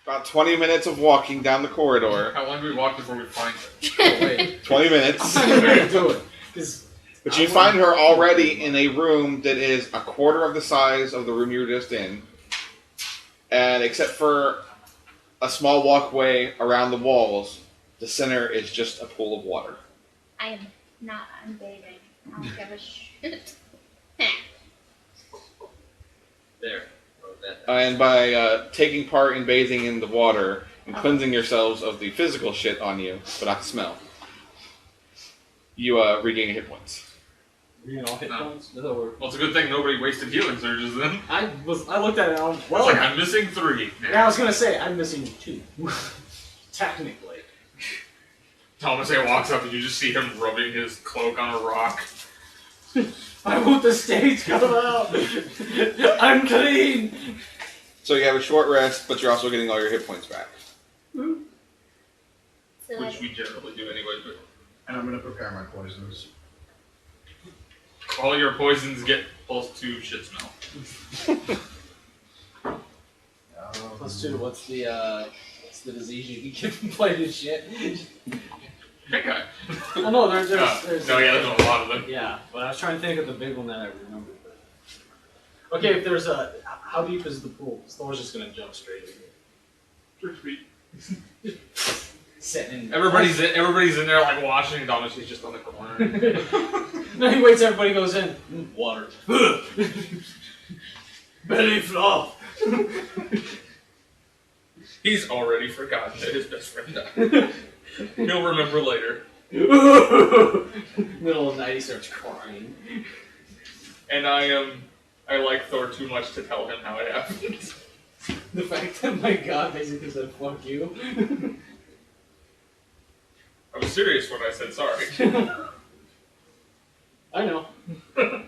About 20 minutes of walking down the corridor. How long do we walk before we find her? Oh, wait. 20 minutes. I'm not gonna do it. But you find her already in a room that is a quarter of the size of the room you were just in. And except for a small walkway around the walls, the center is just a pool of water. I am not unbathing. I don't give a shit. There. And by taking part in bathing in the water and cleansing yourselves of the physical shit on you, but not the smell, you regain your hit points. You know, hit points? Well, it's a good thing nobody wasted healing surges then. I looked at it and I was, well... It's like, I'm missing 3. Yeah, I was gonna say, I'm missing 2. Technically. Thomas walks up and you just see him rubbing his cloak on a rock. I want the stage come out! I'm clean! So you have a short rest, but you're also getting all your hit points back. So Which we generally do anyway, but... And I'm going to prepare my poisons. All your poisons get +2 shit smell. +2, what's the disease you can get from playing this shit? Big guy. Well, no, there's no, there's a lot of them. Yeah, but I was trying to think of the big one that I remembered. Okay, if there's a... How deep is the pool? Thor's just gonna jump straight in. 3 feet. Sitting in... Everybody's in there like watching, and Thomas is just on the corner. No, he waits, everybody goes in. Water. Belly flop. He's already forgotten that his best friend died. He'll remember later. Middle of the night, he starts crying. And I like Thor too much to tell him how it happened. The fact that my god basically said, fuck you. I was serious when I said sorry. I know. I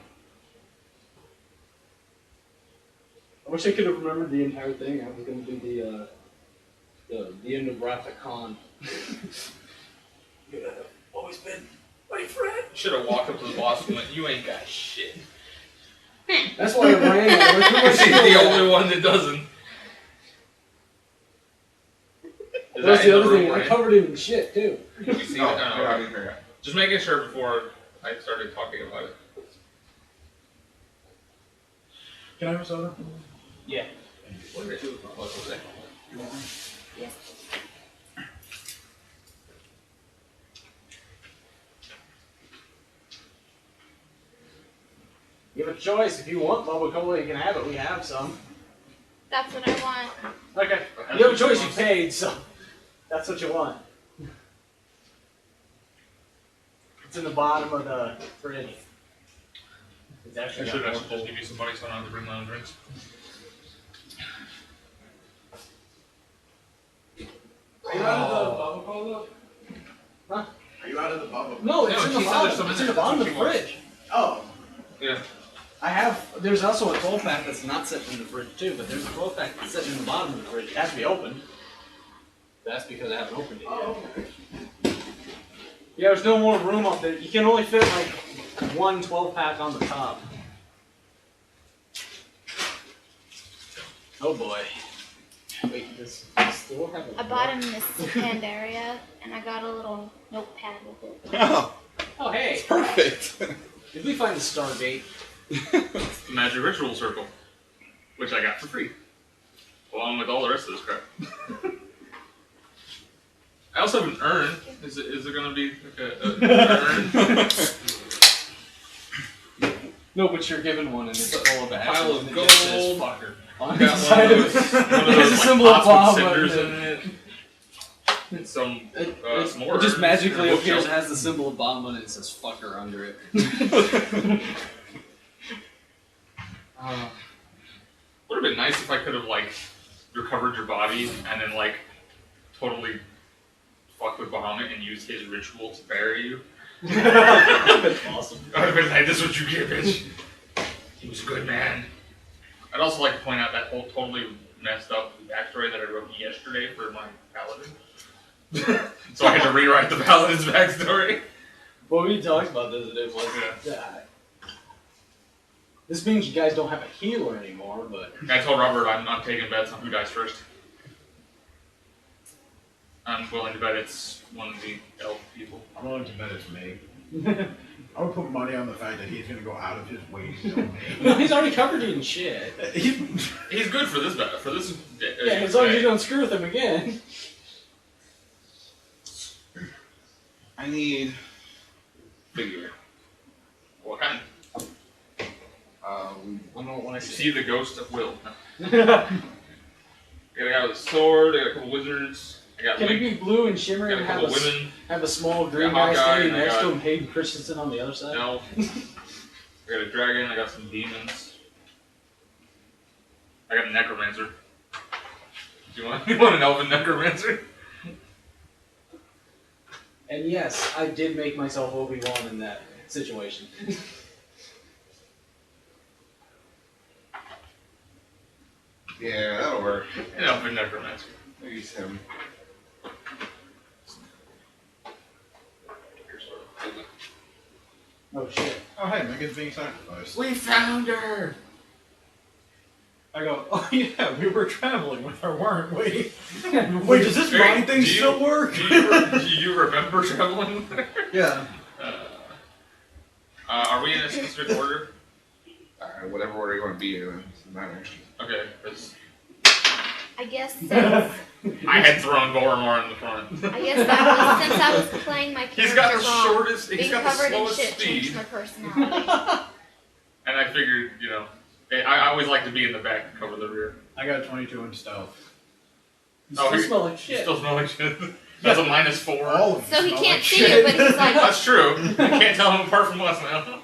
wish I could have remembered the entire thing. I was going to do the end of Wrath of Khan. You have always been my friend. Should have walked up to the boss and went, "You ain't got shit." That's why I ran. She's the only one that doesn't. That's the other thing. I covered it in shit too. You see Oh, it? yeah, I didn't hear that. Just making sure before I started talking about it. Can I have a soda? Yeah. What did I do with my puzzle today? yes. You have a choice. If you want bubble cola, you can have it. We have some. That's what I want. Okay. You have a choice. You paid, so that's what you want. It's in the bottom of the fridge. It's I actually should got just more give you some money so I don't have to bring my own drinks. Are you out of the bubble cola? Huh? Are you out of the bubble? No, it's No, in she the said bottom. there's some It's in in the there. bottom of the That's what she fridge. Oh. Yeah. I have. There's also a 12-pack that's not sitting in the fridge too, but there's a 12-pack that's sitting in the bottom of the fridge. It has to be opened. That's because I haven't opened it yet. Oh, okay. Yeah, there's no more room up there. You can only fit like one 12-pack on the top. Oh boy. Wait, does the store have a I bought him this hand area, and I got a little notepad with it. Oh, Oh hey! it's perfect. Did we find the Stargate? It's the Magic Ritual Circle, which I got for free, along with all the rest of this crap. I also have an urn. Is it going to be like an urn? No, but you're given one, and it's full of ashes. Pile of and it just says gold. fucker. On Got the one side of of those, it. one of There's those a like, symbol of pots with bomb cinders in in it. And some It s'mores. just magically and a appears. It bookshelf. has the symbol of bomb on it. It says fucker under it. Would have been nice if I could have like recovered your body and then like totally fucked with Bahamut and used his ritual to bury you. That's awesome. I would have been like, "This is what you get, bitch." He was a good man. I'd also like to point out that whole totally messed up backstory that I wrote yesterday for my paladin. So I had to rewrite the paladin's backstory. Well, we talked about this today, wasn't it? This means you guys don't have a healer anymore, but... I told Robert I'm not taking bets on who dies first. I'm willing to bet it's one of the elf people. I'm willing to bet it's me. I would put money on the fact that he's gonna go out of his way to kill me. He's already covered you in shit. He's good for this bet. For this. Yeah, as long as you don't screw with him again. I need figure. What kind? When I See the ghost of Will. I got a guy with a sword. I got a couple wizards. I got Can he Link. be blue and I shimmering got a and have couple a, women. have a small green Hawkeye, guy standing and I next got- to him, Hayden Christensen on the other side? No. I got a dragon. I got some demons. I got a necromancer. Do you want an elven necromancer? And yes, I did make myself Obi-Wan in that situation. Yeah, that'll work. An elven necromancer. I'll use him. Oh shit. Oh, hey, Megan's being sacrificed. We found her. I go, oh yeah, we were traveling with her, weren't we? Wait, Wait, does this Hey, mind thing do you- still work? Do you remember traveling with her? Yeah. Are we in a specific order? Whatever order you want to be in, it doesn't matter. Okay, because I guess since, I had thrown Boromar in the front. I guess that was since I was playing my character He's got the wrong. shortest, he's Being got the covered in slowest shit speed. changed my personality. And I figured, I always like to be in the back and cover the rear. I got a 22 in stealth. You Oh, still he- smell like You shit. still smell like shit. That's a -4. All of So he smell can't like see shit. you, but he's like, That's true. I can't tell him apart from us now. can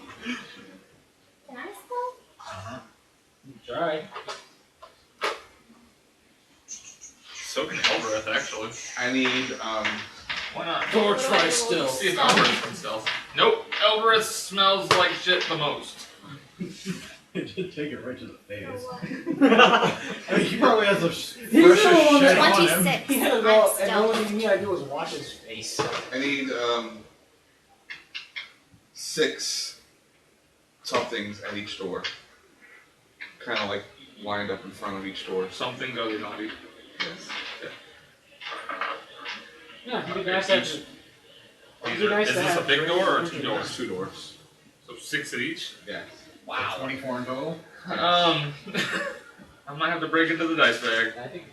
I smell? Uh-huh. Try. So can Elbereth, actually. I need, Why not? Thor try still. See if Elbereth can stealth. Nope, Elbereth smells like shit the most. It did take it right to the face. What? I mean, he probably has the He's freshest the one shit that- on him. 26. He had it That's all, and stealth. all you need I do was watch his face. I need, 6 somethings at each door. Kind of like lined up in front of each door. Something other naughty. Yes. Yeah, it'd be nice to have Each- it'd be nice Is to this a have big three door or versions. 2 doors? It's 2 doors. So 6 at each? Yes. Wow. 24 in total. I might have to break into the dice bag. I think.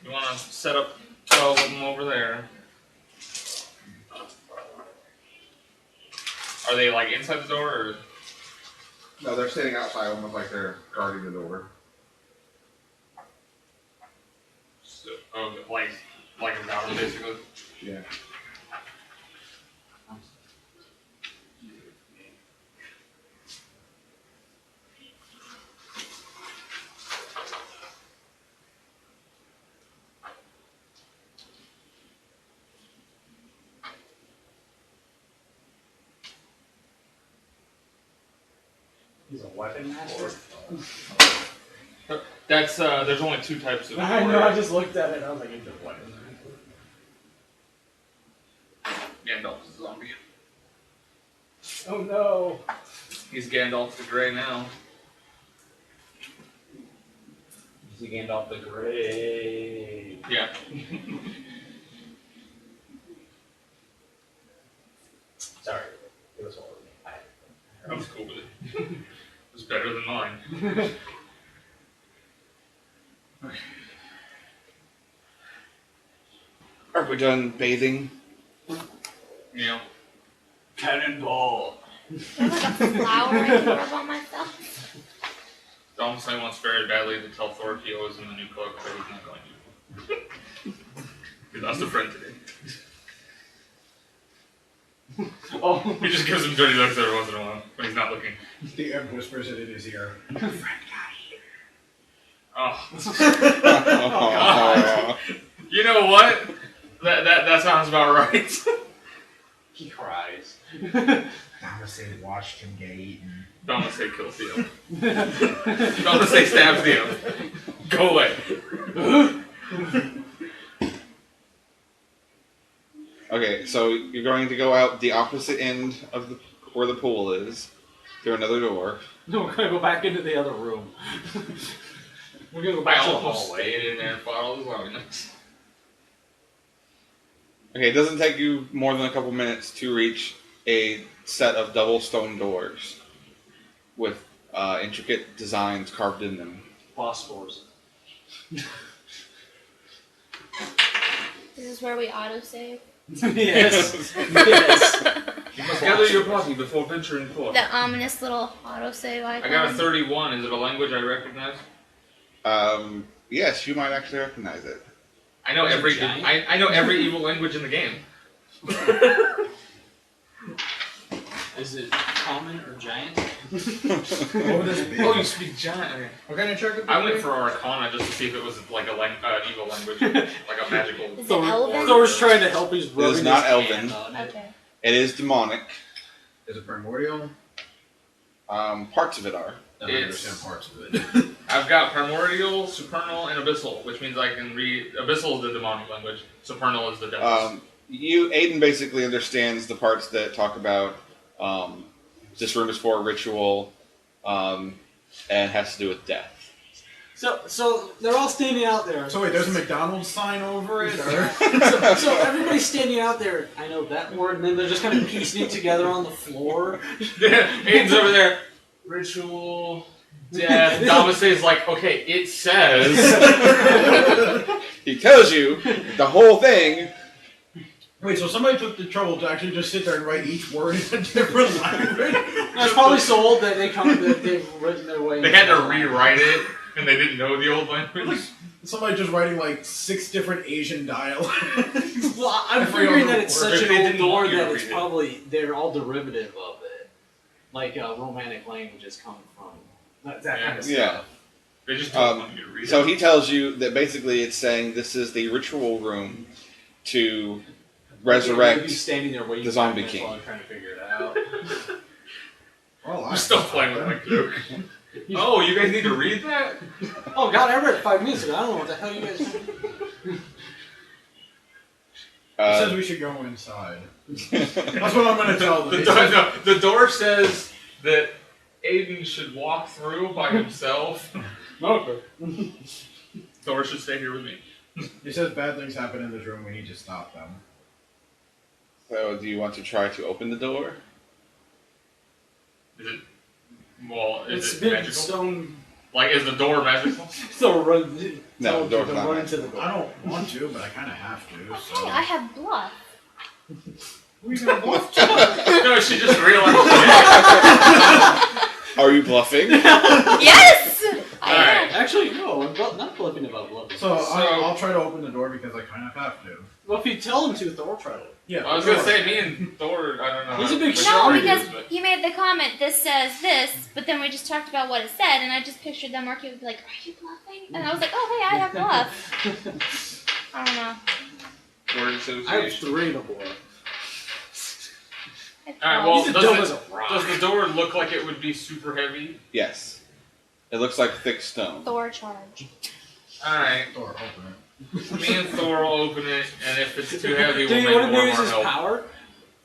You want to set up 12 of them over there. Are they like inside the door or? No, they're sitting outside almost like they're guarding the door. So, like a tower basically? Yeah. He's a weapon master. That's there's only 2 types of. I know. I just looked at it. and I was like, he's a weapon master. Gandalf's a zombie. Oh no. He's Gandalf the Grey now. Is he Gandalf the Grey? Yeah. Sorry, it was horrible. I was cool with it. It was better than mine. Are we done bathing? Yeah. Cannonball. Do I have like a flower I can rub on myself? Domicile wants very badly to tell Thor he owes him a new cloak, but he's not going to. He lost a friend today. Oh. He just gives him dirty looks every once in a while when he's not looking. The egg whispers it in his ear. Oh. Oh, You know what? That sounds about right. He cries. Namaste watched him get eaten. Don't say kill Theo. Don't say stab Theo. Go away. Okay, so you're going to go out the opposite end of where the pool is, through another door. No, we're gonna go back into the other room. We're gonna go I back to the almost hallway. stayed in there and fought all those arguments. Okay, it doesn't take you more than a couple minutes to reach a set of double stone doors with intricate designs carved in them. Boss doors. This is where we autosave. Yes. Yes. You must gather your party before venturing forth. The ominous little autosave icon. I got a 31. Is it a language I recognize? Yes, you might actually recognize it. I know Is it every giant? I know every evil language in the game. Is it common or giant? What would this be? Oh, you speak giant. Okay. What kind of check? I went for Arcana just to see if it was like a evil language, like a magical. Is it Thor- Elven? Thor's trying to help. He's It is rubbing not his Elven. hand on it. Okay. It is demonic. Is it primordial? Parts of it are. I don't It's- understand parts of it. I've got primordial, supernal, and abyssal, which means I can read. Abyssal is the demonic language. Supernal is the devil's. Aiden basically understands the parts that talk about this room is for a ritual and has to do with death. So they're all standing out there. So wait, there's a McDonald's sign over it, or? So everybody's standing out there. I know that word, and then they're just kind of piecing it together on the floor. Aiden's over there. Ritual, death. Namaste's like, okay, it says. He tells you the whole thing. Wait, so somebody took the trouble to actually just sit there and write each word in a different language? It's probably so old that they've written their way. They had to rewrite it, and they didn't know the old language. Somebody just writing like 6 different Asian dialects. Well, I'm Every figuring other that it's word. such If an they old didn't door want you to that it's read it. probably they're all derivative of it, like romantic languages come from that kind of stuff. Yeah. They just don't want you to read it. So he tells you that basically it's saying this is the ritual room to resurrect. Maybe standing there waiting the for zombie minutes king. while I'm trying to figure it out. Well, I'm still playing with my Duke. Oh, you guys need to read that? Oh God, I read it 5 minutes ago. I don't know what the hell you guys. It says we should go inside. That's what I'm going to tell them. The door says that Aiden should walk through by himself. Okay. Thor should stay here with me. It says bad things happen in this room. We need to stop them. So do you want to try to open the door? Is it? Well, is It's it been magical? stone. Like, is the door magical? So run. No, the door's not run magical. into the door. I don't want to, but I kind of have to. So. Okay, I have bluff. Who are you going to bluff to? No, she just realized. Are you bluffing? Yes! I Alright. am. Actually, no. I'm not bluffing about bluffing. So I'll try to open the door because I kind of have to. Well, if you tell him to, Thor will try to. Yeah. I was gonna say, me and Thor, I don't know. He's a big how No, Sorry, because but- he made the comment, this says this, but then we just talked about what it said, and I just pictured them working with like, are you bluffing? And I was like, oh, hey, I have bluff. I don't know. Word I have association. 3 to bluff. Alright, well, He's as dumb as a rock. does the door look like it would be super heavy? Yes. It looks like thick stone. Thor charge. Alright, Door, open me and Thor will open it, and if it's too heavy, Do we'll you make want to more use of our his help. power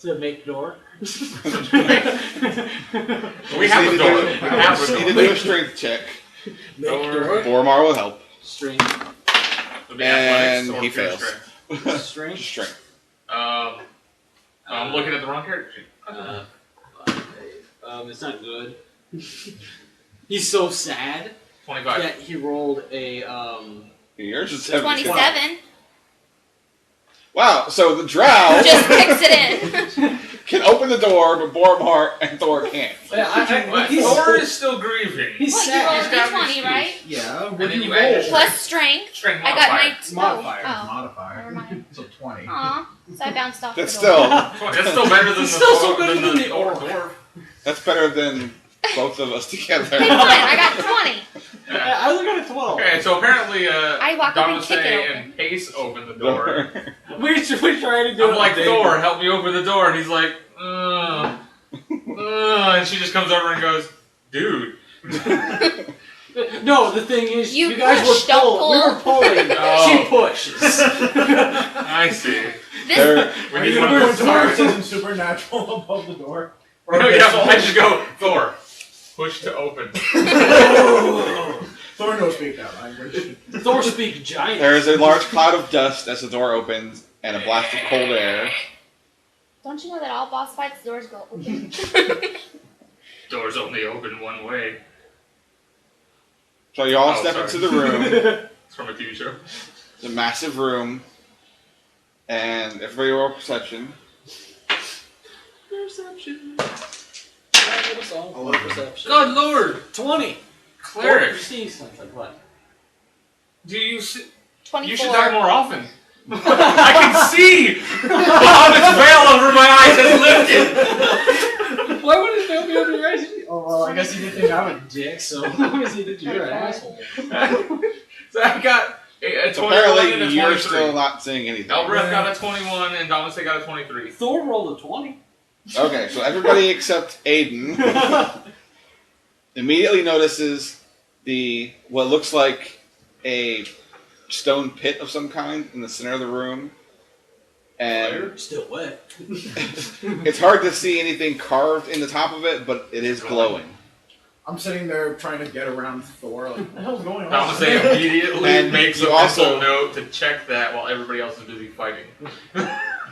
to make door? We have a door. We have a You need to door. do a strength check. Make Thor. door. Boromar will help. Strength. It'll be And athletics or he pure fails. strength. Strength. Strength. I'm looking at the wrong character sheet. It's not good. He's so sad 25. that he rolled a Yours is 17. 27. Wow, so the drow Just picks it in. can open the door, but Boromar and Thor can't. But Thor is still grieving. He's What, you sad. rolled He's got a d20, an right? Yeah, And what then do you you add roll? your Plus strength. Strength I got modifier. Modifier. Oh, Modifier. never mind. So 20. Aw, so I bounced off That's the door. still That's still better than It's the still so Thor, better than than the the Thor orc. dwarf. that's better than both of us together. Hey, fine, I got 20. Yeah. I look at a 12. Okay, so apparently, I walk up and kick it Namaste open. and Payce open the door. We trying to do I'm it like, big. Thor, help me open the door. And he's like, and she just comes over and goes, dude. No, the thing is, You you guys push, were don't pulling. We were pulling. Oh. She pushes. I see. This, There- We Are need you one going of to those put stars. something supernatural above the door? No, yeah, I just go, Thor, push to open. Thor knows speak that language. Thor speak giant. There is a large cloud of dust as the door opens, and a blast of cold air. Don't you know that all boss fights doors go open? Doors only open one way. So you all Oh, step sorry. into the room. It's from a TV show. It's a massive room, and everybody roll perception. Perception. I get a song for perception. Good lord! 20. Cleric! Like what? Do you see? 24. You should die more often. I can see! The hobbit's veil over my eyes has lifted! Why would it fail me over your eyes? Oh, well, I guess he didn't think I'm a dick, so obviously that you're an asshole. So I got a 21 and a Apparently, 23. you're still not seeing anything. Elbereth got a 21 and Dominic got a 23. Thor rolled a 20. Okay, so everybody except Aiden immediately notices what looks like a stone pit of some kind in the center of the room, and Still wet. it's hard to see anything carved in the top of it, but it is glowing. I'm sitting there trying to get around Thor. Like, what the hell's going on? Dominic immediately And makes a you mental also- note to check that while everybody else is busy fighting.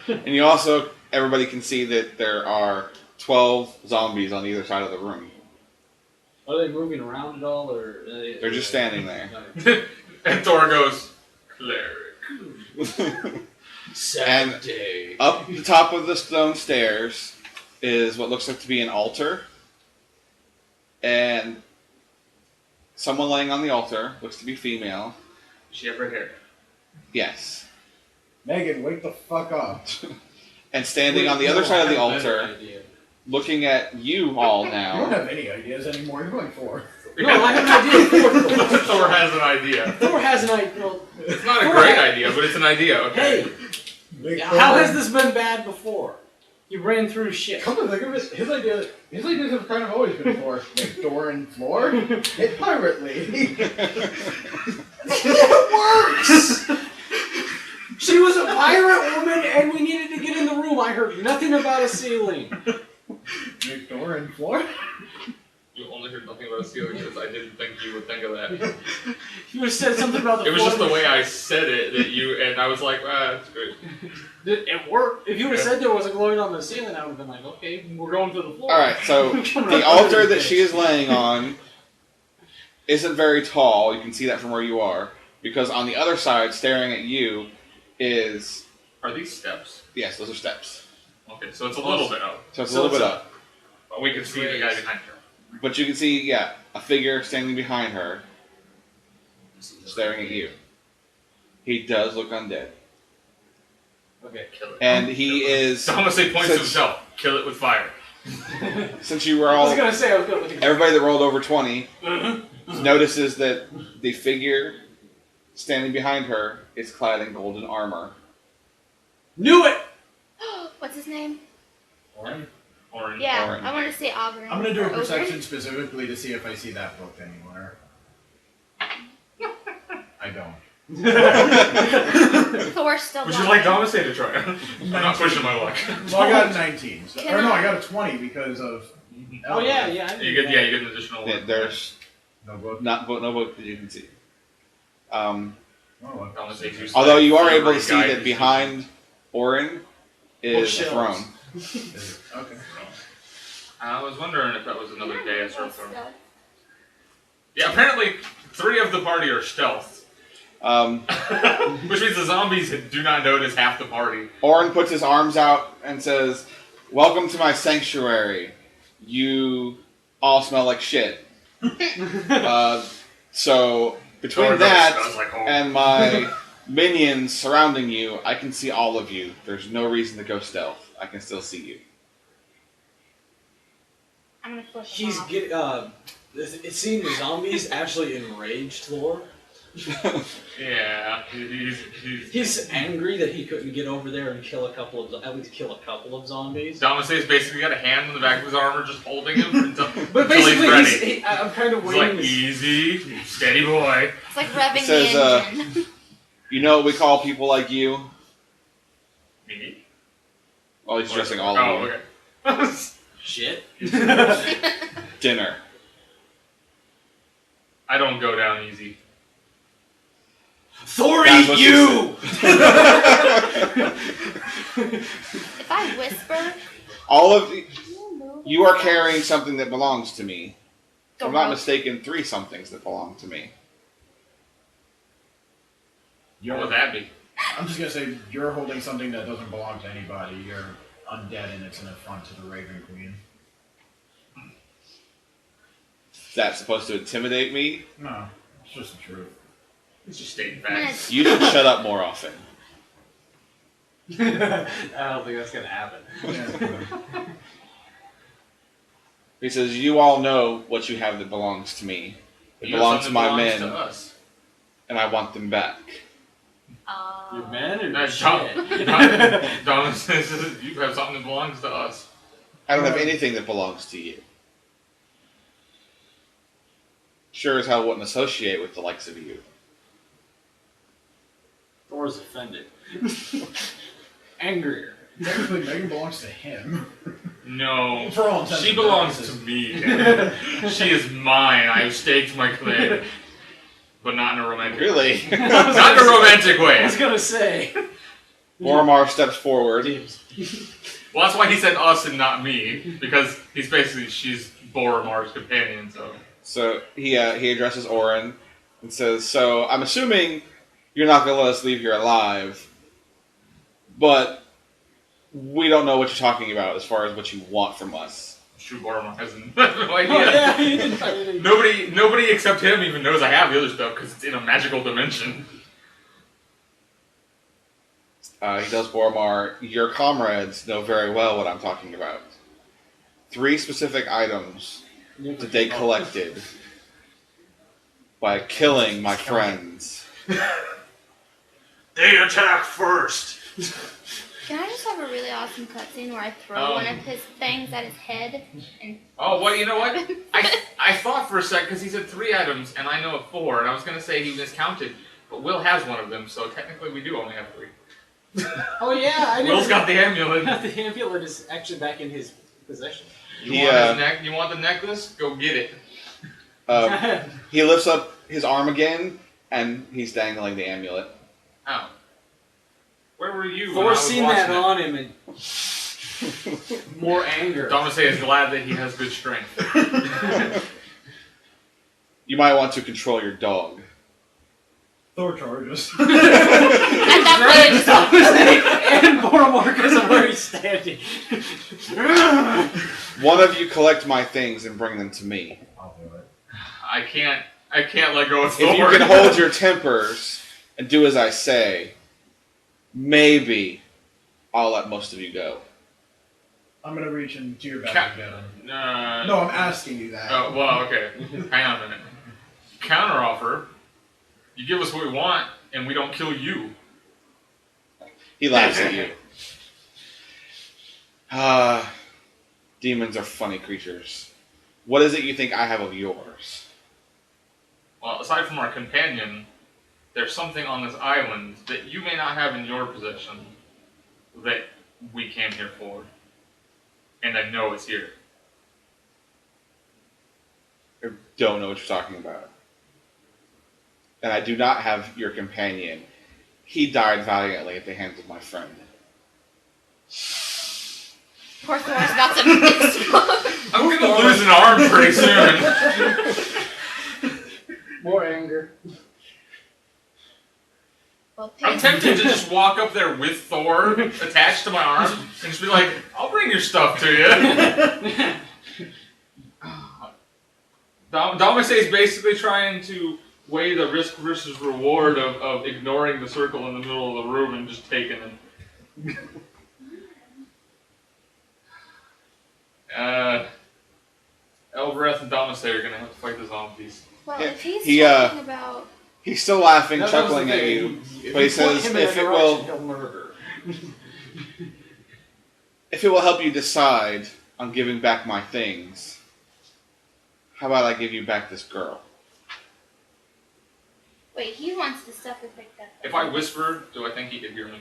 And you also, everybody can see that there are 12 zombies on either side of the room. Are they moving around at all, or They're just standing there. And Thor goes, cleric. And day. up the top of the stone stairs is what looks like to be an altar. And someone laying on the altar looks to be female. She have red hair. Yes. Megan, wake the fuck up. And standing on the other side of the altar, looking at you all You don't now, have any ideas anymore. You're going for. No, I have an idea. Thor has an idea. Thor has an idea. No, It's not a great idea, but it's an idea, okay? hey, how has this been bad before? You ran through shit. Come to think of it, his ideas have kind of always been for make door and floor, hit pirate league. It works. She was a pirate woman, and we needed to get in the room. I heard nothing about a ceiling. Make door and floor. You only heard nothing about a ceiling because I didn't think you would think of that. You would have said something about the. It was just the way I said it that you, and I was like, that's good. It worked. If you would have said there was a glowing on the ceiling, I would have been like, okay, we're going to the floor. Alright, so the altar that she is laying on isn't very tall. You can see that from where you are. Because on the other side, staring at you, is... Are these steps? Yes, those are steps. Okay, so it's a little bit up. So it's a little bit up. But we can see the guy behind her. But you can see, yeah, a figure standing behind her, staring at you. He does look undead. Okay. Kill it. And he is... Thomas points to since- himself. Kill it with fire. Since you were I was all... gonna say I was gonna look at Everybody that rolled over 20 notices that the figure standing behind her is clad in golden armor. Knew it! What's his name? Orange. Orange. Yeah, Orange. I want to say Auburn. I'm gonna do a Or Ogre. perception specifically to see if I see that book anywhere. I don't. Thor still Would you blind. like Thomas to try it? I'm not pushing my luck. Well, I got a 19. So, or no, I got a 20 because of. Oh yeah, yeah. I You knew get that. you get an additional one. There's No book. no book that you can see. Oh, what? Thomas used Although you are to able to see guide that you. behind Orin is a Bookshelves. throne. Is it? Okay. I was wondering if that was another Yeah, dance or that's something. stuff. Yeah, apparently 3 of the party are stealth. Which means the zombies do not notice half the party. Orin puts his arms out and says, "Welcome to my sanctuary. You all smell like shit." So between Thor that smells like home. and my minions surrounding you, I can see all of you. There's no reason to go stealth. I can still see you. I'm gonna flip him He's off. it seemed the zombies actually enraged Thor. Yeah, He's angry that he couldn't get over there and at least kill a couple of zombies. Damace's basically got a hand on the back of his armor just holding him until, But until he's ready. basically, I'm kind of He's waiting. like, easy, steady boy. It's like revving Says, the engine. You know what we call people like you? Me? Well, he's addressing all of you. Oh, okay. Shit. Dinner. I don't go down easy. Thor That's eat what she you! If I whisper, All of you are carrying something that belongs to me. If I'm not gross. mistaken, 3 somethings that belong to me. What would that be? I'm just gonna say you're holding something that doesn't belong to anybody. You're undead, and it's an affront to the Raven Queen. Is that supposed to intimidate me? No, it's just the truth. It's just stating I'm gonna- facts. You should shut up more often. I don't think that's gonna happen. He says, you all know what you have that belongs to me. It You have belongs to something my belongs men, to us. and I want them back. Your man or your Dom says you have something that belongs to us. I don't have anything that belongs to you. Sure as hell wouldn't associate with the likes of you. Thor's offended. Angrier. Technically, Megan belongs to him. No, For all intents she and belongs to purposes. me. She is mine. I have staked my claim, but not in a romantic. Really? Not in a romantic I way. was gonna say. Boromar steps forward. Well, that's why he said us and not me, because she's Boromar's companion. So he addresses Orin and says, so I'm assuming you're not going to let us leave here alive, but we don't know what you're talking about as far as what you want from us. True, Boromar has no idea. Oh, yeah, he didn't find anything. Nobody except him even knows I have the other stuff because it's in a magical dimension. He tells Boromar, your comrades know very well what I'm talking about. 3 specific items that they collected by killing my friends. They attack first! Can I just have a really awesome cutscene where I throw one of his things at his head? And Oh, well, you know what? I thought for a sec, because he said 3 items, and I know of 4, and I was going to say he miscounted, but Will has one of them, so technically we do only have 3. Oh yeah, I Will's got the amulet. The amulet is actually back in his possession. You want the necklace? Go get it. He lifts up his arm again, and he's dangling the amulet. Oh. Where were you when I Thor's was seen watching that it? on him and more anger. Domase is glad that he has good strength. You might want to control your dog. Thor charges. at that point, And Boromar because of where he's standing. One of you collect my things and bring them to me. I'll do it. I can't let go of Thor. If you can hold your tempers and do as I say, maybe I'll let most of you go. I'm gonna reach into your bag Ca- and get him. No, No, I'm asking you that. Oh, well, okay. Hang on a minute. Counter offer. You give us what we want, and we don't kill you. He laughs at you. Demons are funny creatures. What is it you think I have of yours? Well, aside from our companion, there's something on this island that you may not have in your possession that we came here for. And I know it's here. I don't know what you're talking about. And I do not have your companion. He died valiantly at the hands of my friend. poor Thor's about to explode. I'm gonna lose an arm pretty soon. More anger. Well, I'm Payce, tempted to just walk up there with Thor attached to my arm and just be like, I'll bring your stuff to you. Domase is basically trying to weigh the risk versus reward of ignoring the circle in the middle of the room and just taking it. Elbereth and Domase are going to have to fight the zombies. well, Yeah, if he's he, talking about... He's still laughing, That was the chuckling at thing. you. If But he you point says, him in a if it direction, will, he'll murder. if it will help you decide on giving back my things, how about I give you back this girl? Wait, he wants the stuff we picked up. If I whisper, do I think he could hear me?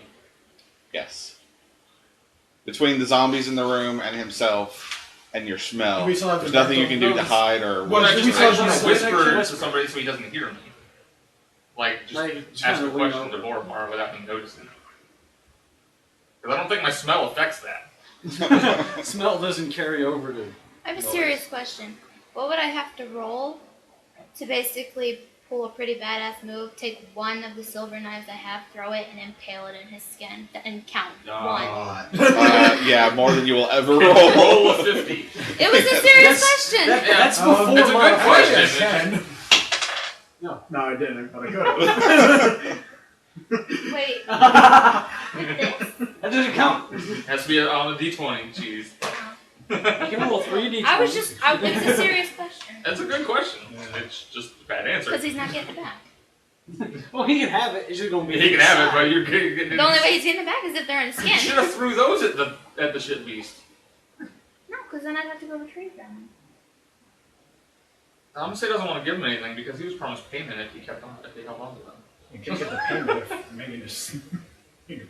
Yes. Between the zombies in the room and himself and your smell, We still have there's to nothing you can do to hide or... Well, I we just still want to have to whisper whisper. to somebody so he doesn't hear me. Like, just Like, ask a kinda lean question to over. Boromar without him noticing. Because I don't think my smell affects that. Smell doesn't carry over to. I have a Noise. serious question. What would I have to roll to basically pull a pretty badass move, take one of the silver knives I have, throw it, and impale it in his skin, and count one? Yeah, more than you will ever Roll roll. a 50. It was a serious question. That's Um, before it's a my good question. Ten. No. No, I didn't, but I could. Wait, with this? That doesn't count. Has to be on a d20, jeez. You can roll 3d20. I was just, it was a serious question. That's a good question. Yeah. It's just a bad answer. Because he's not getting it back. Well, he can have it. It's just gonna be. He can have it, inside. but you're getting The only way he's getting it back is if they're in his You should skin. have threw those at the shit beast. No, because then I'd have to go retrieve them. Namaste doesn't want to give him anything because he was promised payment if he held on to them. You can get the payment if Megan just.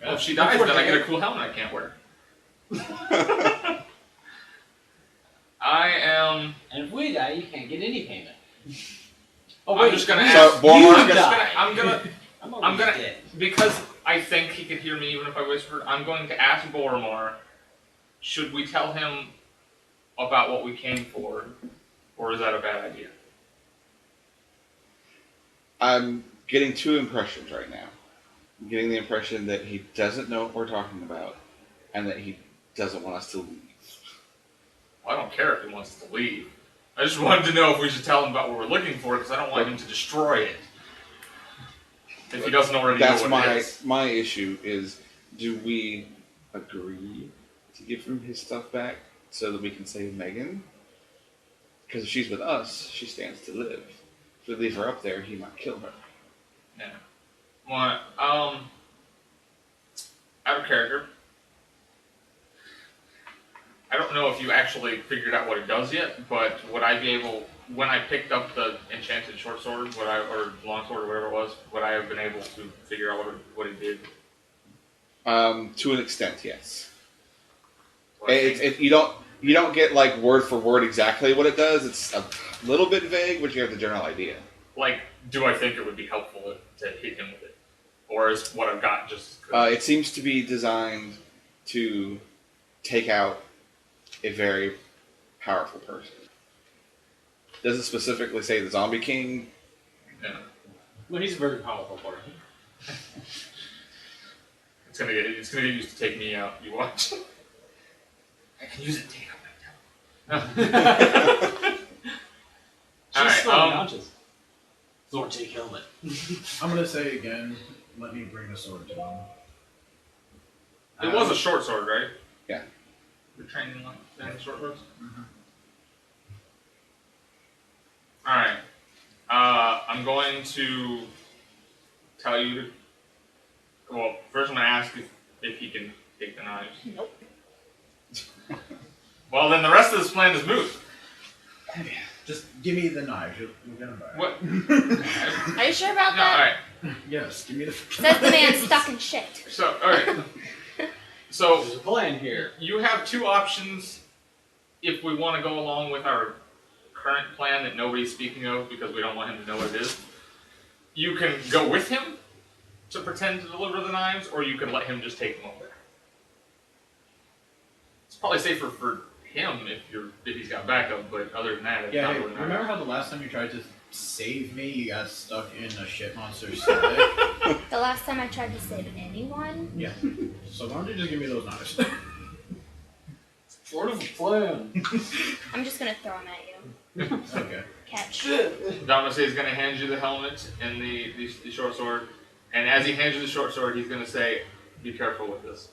Well, if she dies, then I get a cool helmet I can't wear. I am. And if we die, you can't get any payment. I'm just gonna So, ask. Boromar, I'm gonna I'm gonna- dead. because I think he could hear me even if I whispered. I'm going to ask Boromar. Should we tell him about what we came for, or is that a bad idea? I'm getting two impressions right now. I'm getting the impression that he doesn't know what we're talking about, and that he doesn't want us to leave. Well, I don't care if he wants us to leave. I just wanted to know if we should tell him about what we're looking for because I don't want him to destroy it. If he doesn't already That's know what it is. my issue is, do we agree to give him his stuff back so that we can save Megan? Because if she's with us, she stands to live. If we leave her up there, he might kill her. Yeah. Well, out of character. I don't know if you actually figured out what it does yet, but would I be able, when I picked up the enchanted short sword, or long sword, or whatever it was, would I have been able to figure out what it did? To an extent, yes. What I think- You don't get like word for word exactly what it does. It's a little bit vague, but you have the general idea. Like, do I think it would be helpful to hit him with it? Or is what I've got just... It seems to be designed to take out a very powerful person. Doesn't specifically say the Zombie King. Yeah. Well, he's a very powerful person. It's gonna get used to take me out. You watch. I can use it to take out my tower. She's Alright, still unconscious. Thor, take helmet. I'm gonna say again, let me bring the sword to him. It was a short sword, right? Yeah. You're training like the short swords? Alright. I'm going to tell you to... Well, first I'm going to ask if he can take the knives. Nope. Well, then the rest of this plan is moot. Just give me the knife. You'll get them back. What? Are you sure about No, that? alright. Yes, give me the. Says the man stuck in shit. So, alright. So, There's a plan here. you have two options if we want to go along with our current plan that nobody's speaking of because we don't want him to know what it is. You can go with him to pretend to deliver the knives, or you can let him just take them over. It's probably safer for him if he's got backup, but other than that, it's Yeah, not hey, really remember matter. how the last time you tried to save me, you got stuck in a shit monster's stomach? The last time I tried to save anyone, Yeah. So why don't you just give me those knives? Sort of a plan. I'm just gonna throw them at you. Okay. Catch. Shit. Damacy is going to hand you the helmet and the short sword, and as he hands you the short sword, he's going to say, "Be careful with this."